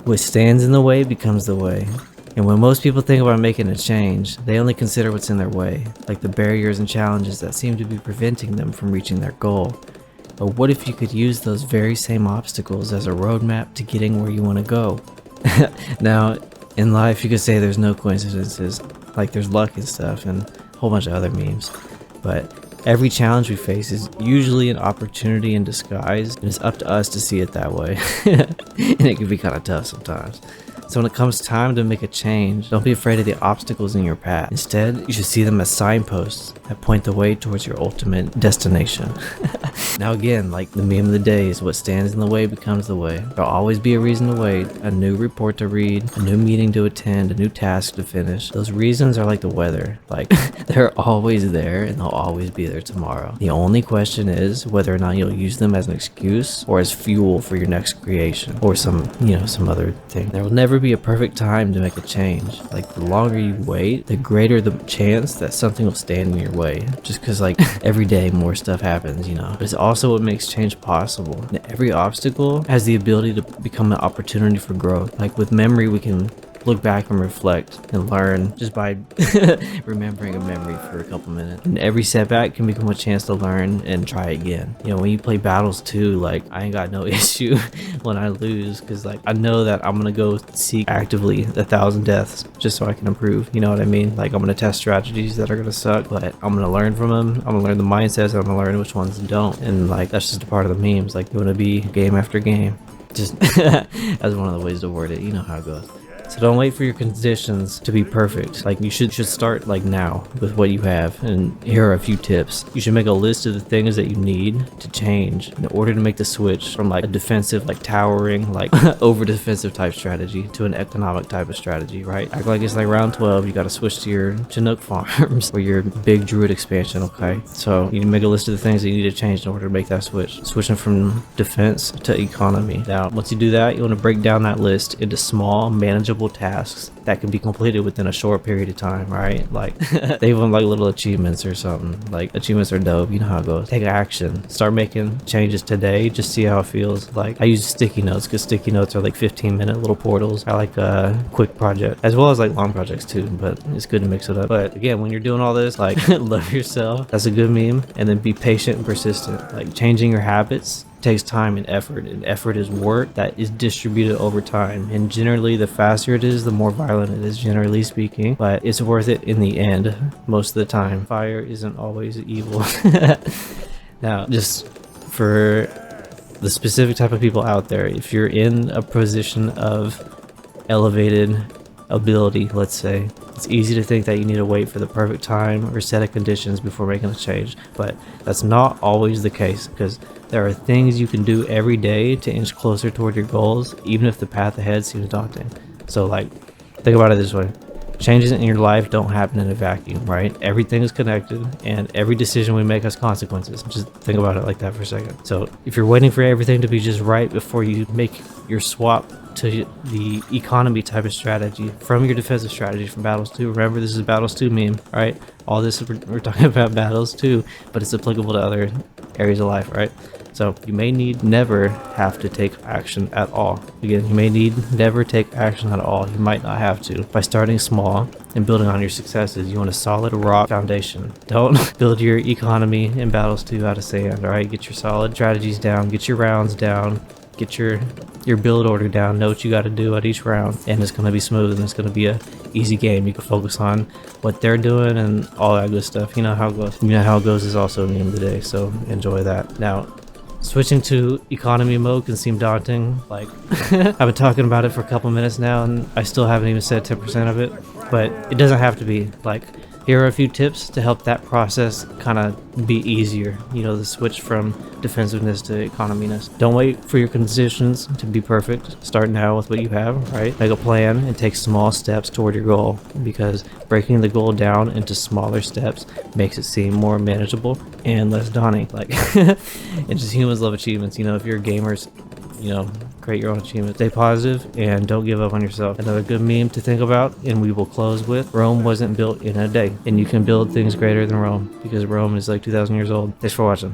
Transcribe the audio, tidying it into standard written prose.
What stands in the way becomes the way. And when most people think about making a change, they only consider what's in their way, like the barriers and challenges that seem to be preventing them from reaching their goal. But what if you could use those very same obstacles as a roadmap to getting where you want to go? Now, in life, you could say there's no coincidences, like there's luck and stuff and a whole bunch of other memes. But every challenge we face is usually an opportunity in disguise, and it's up to us to see it that way. And it can be kind of tough sometimes. So when it comes time to make a change, don't be afraid of the obstacles in your path. Instead, you should see them as signposts that point the way towards your ultimate destination. Now again, like the meme of the day is what stands in the way becomes the way. There'll always be a reason to wait, a new report to read, a new meeting to attend, a new task to finish. Those reasons are like the weather. Like they're always there and they'll always be there tomorrow. The only question is whether or not you'll use them as an excuse or as fuel for your next creation or some other thing. There will never be a perfect time to make a change. Like the longer you wait, the greater the chance that something will stand in your way. Just because like every day more stuff happens, But it's also what makes change possible. And every obstacle has the ability to become an opportunity for growth. Like with memory, we can look back and reflect and learn just by remembering a memory for a couple minutes. And every setback can become a chance to learn and try again. When you play battles too, like I ain't got no issue when I lose, because like I know that I'm gonna go seek actively 1,000 deaths just so I can improve. You know what I mean? Like I'm gonna test strategies that are gonna suck, but I'm gonna learn from them. I'm gonna learn the mindsets, and I'm gonna learn which ones don't. And like that's just a part of the memes. Like you wanna be game after game. Just as one of the ways to word it. You know how it goes. So don't wait for your conditions to be perfect. Like you should start like now with what you have. And here are a few tips. You should make a list of the things that you need to change in order to make the switch from like a defensive, like towering, like over defensive type strategy to an economic type of strategy, right? Act like it's like round 12. You got to switch to your Chinook farms or your big druid expansion. Okay. So you need to make a list of the things that you need to change in order to make that switch. Switching from defense to economy. Now, once you do that, you want to break down that list into small, manageable tasks that can be completed within a short period of time, right? Like they even like little achievements or something. Like achievements are dope. You know how it goes. Take action. Start making changes today. Just see how it feels. Like I use sticky notes because sticky notes are like 15-minute little portals. I like quick project as well as like long projects too, but it's good to mix it up. But again, when you're doing all this, like love yourself. That's a good meme. And then be patient and persistent. Like changing your habits takes time and effort is work that is distributed over time, and generally the faster it is, the more violent it is, generally speaking, but it's worth it in the end most of the time. Fire isn't always evil. Now, just for the specific type of people out there, if you're in a position of elevated ability, let's say, it's easy to think that you need to wait for the perfect time or set of conditions before making a change, but that's not always the case, because there are things you can do every day to inch closer toward your goals, even if the path ahead seems daunting. So like, think about it this way. Changes in your life don't happen in a vacuum, right? Everything is connected, and every decision we make has consequences. Just think about it like that for a second. So if you're waiting for everything to be just right before you make your swap to the economy type of strategy from your defensive strategy from Battles 2, remember this is Battles 2 meme, right? All this we're talking about Battles 2, but it's applicable to other areas of life, right? So you may never have to take action at all. Again, you may never take action at all. You might not have to. By starting small and building on your successes, you want a solid rock foundation. Don't build your economy in Battles 2 out of sand, all right? Get your solid strategies down, get your rounds down, get your build order down, know what you got to do at each round, and it's going to be smooth and it's going to be a easy game. You can focus on what they're doing and all that good stuff. You know how it goes. You know how it goes is also a meme of the day, so enjoy that. Now, switching to economy mode can seem daunting. Like I've been talking about it for a couple minutes now and I still haven't even said 10% of it, but it doesn't have to be. Like, here are a few tips to help that process kind of be easier, the switch from defensiveness to econominess. Don't wait for your conditions to be perfect. Start now with what you have, right? Make a plan and take small steps toward your goal, because breaking the goal down into smaller steps makes it seem more manageable and less daunting. Like, and just humans love achievements. If you're gamers, create your own achievements. Stay positive and don't give up on yourself. Another good meme to think about, and we will close with, Rome wasn't built in a day, and you can build things greater than Rome, because Rome is like 2,000 years old. Thanks for watching.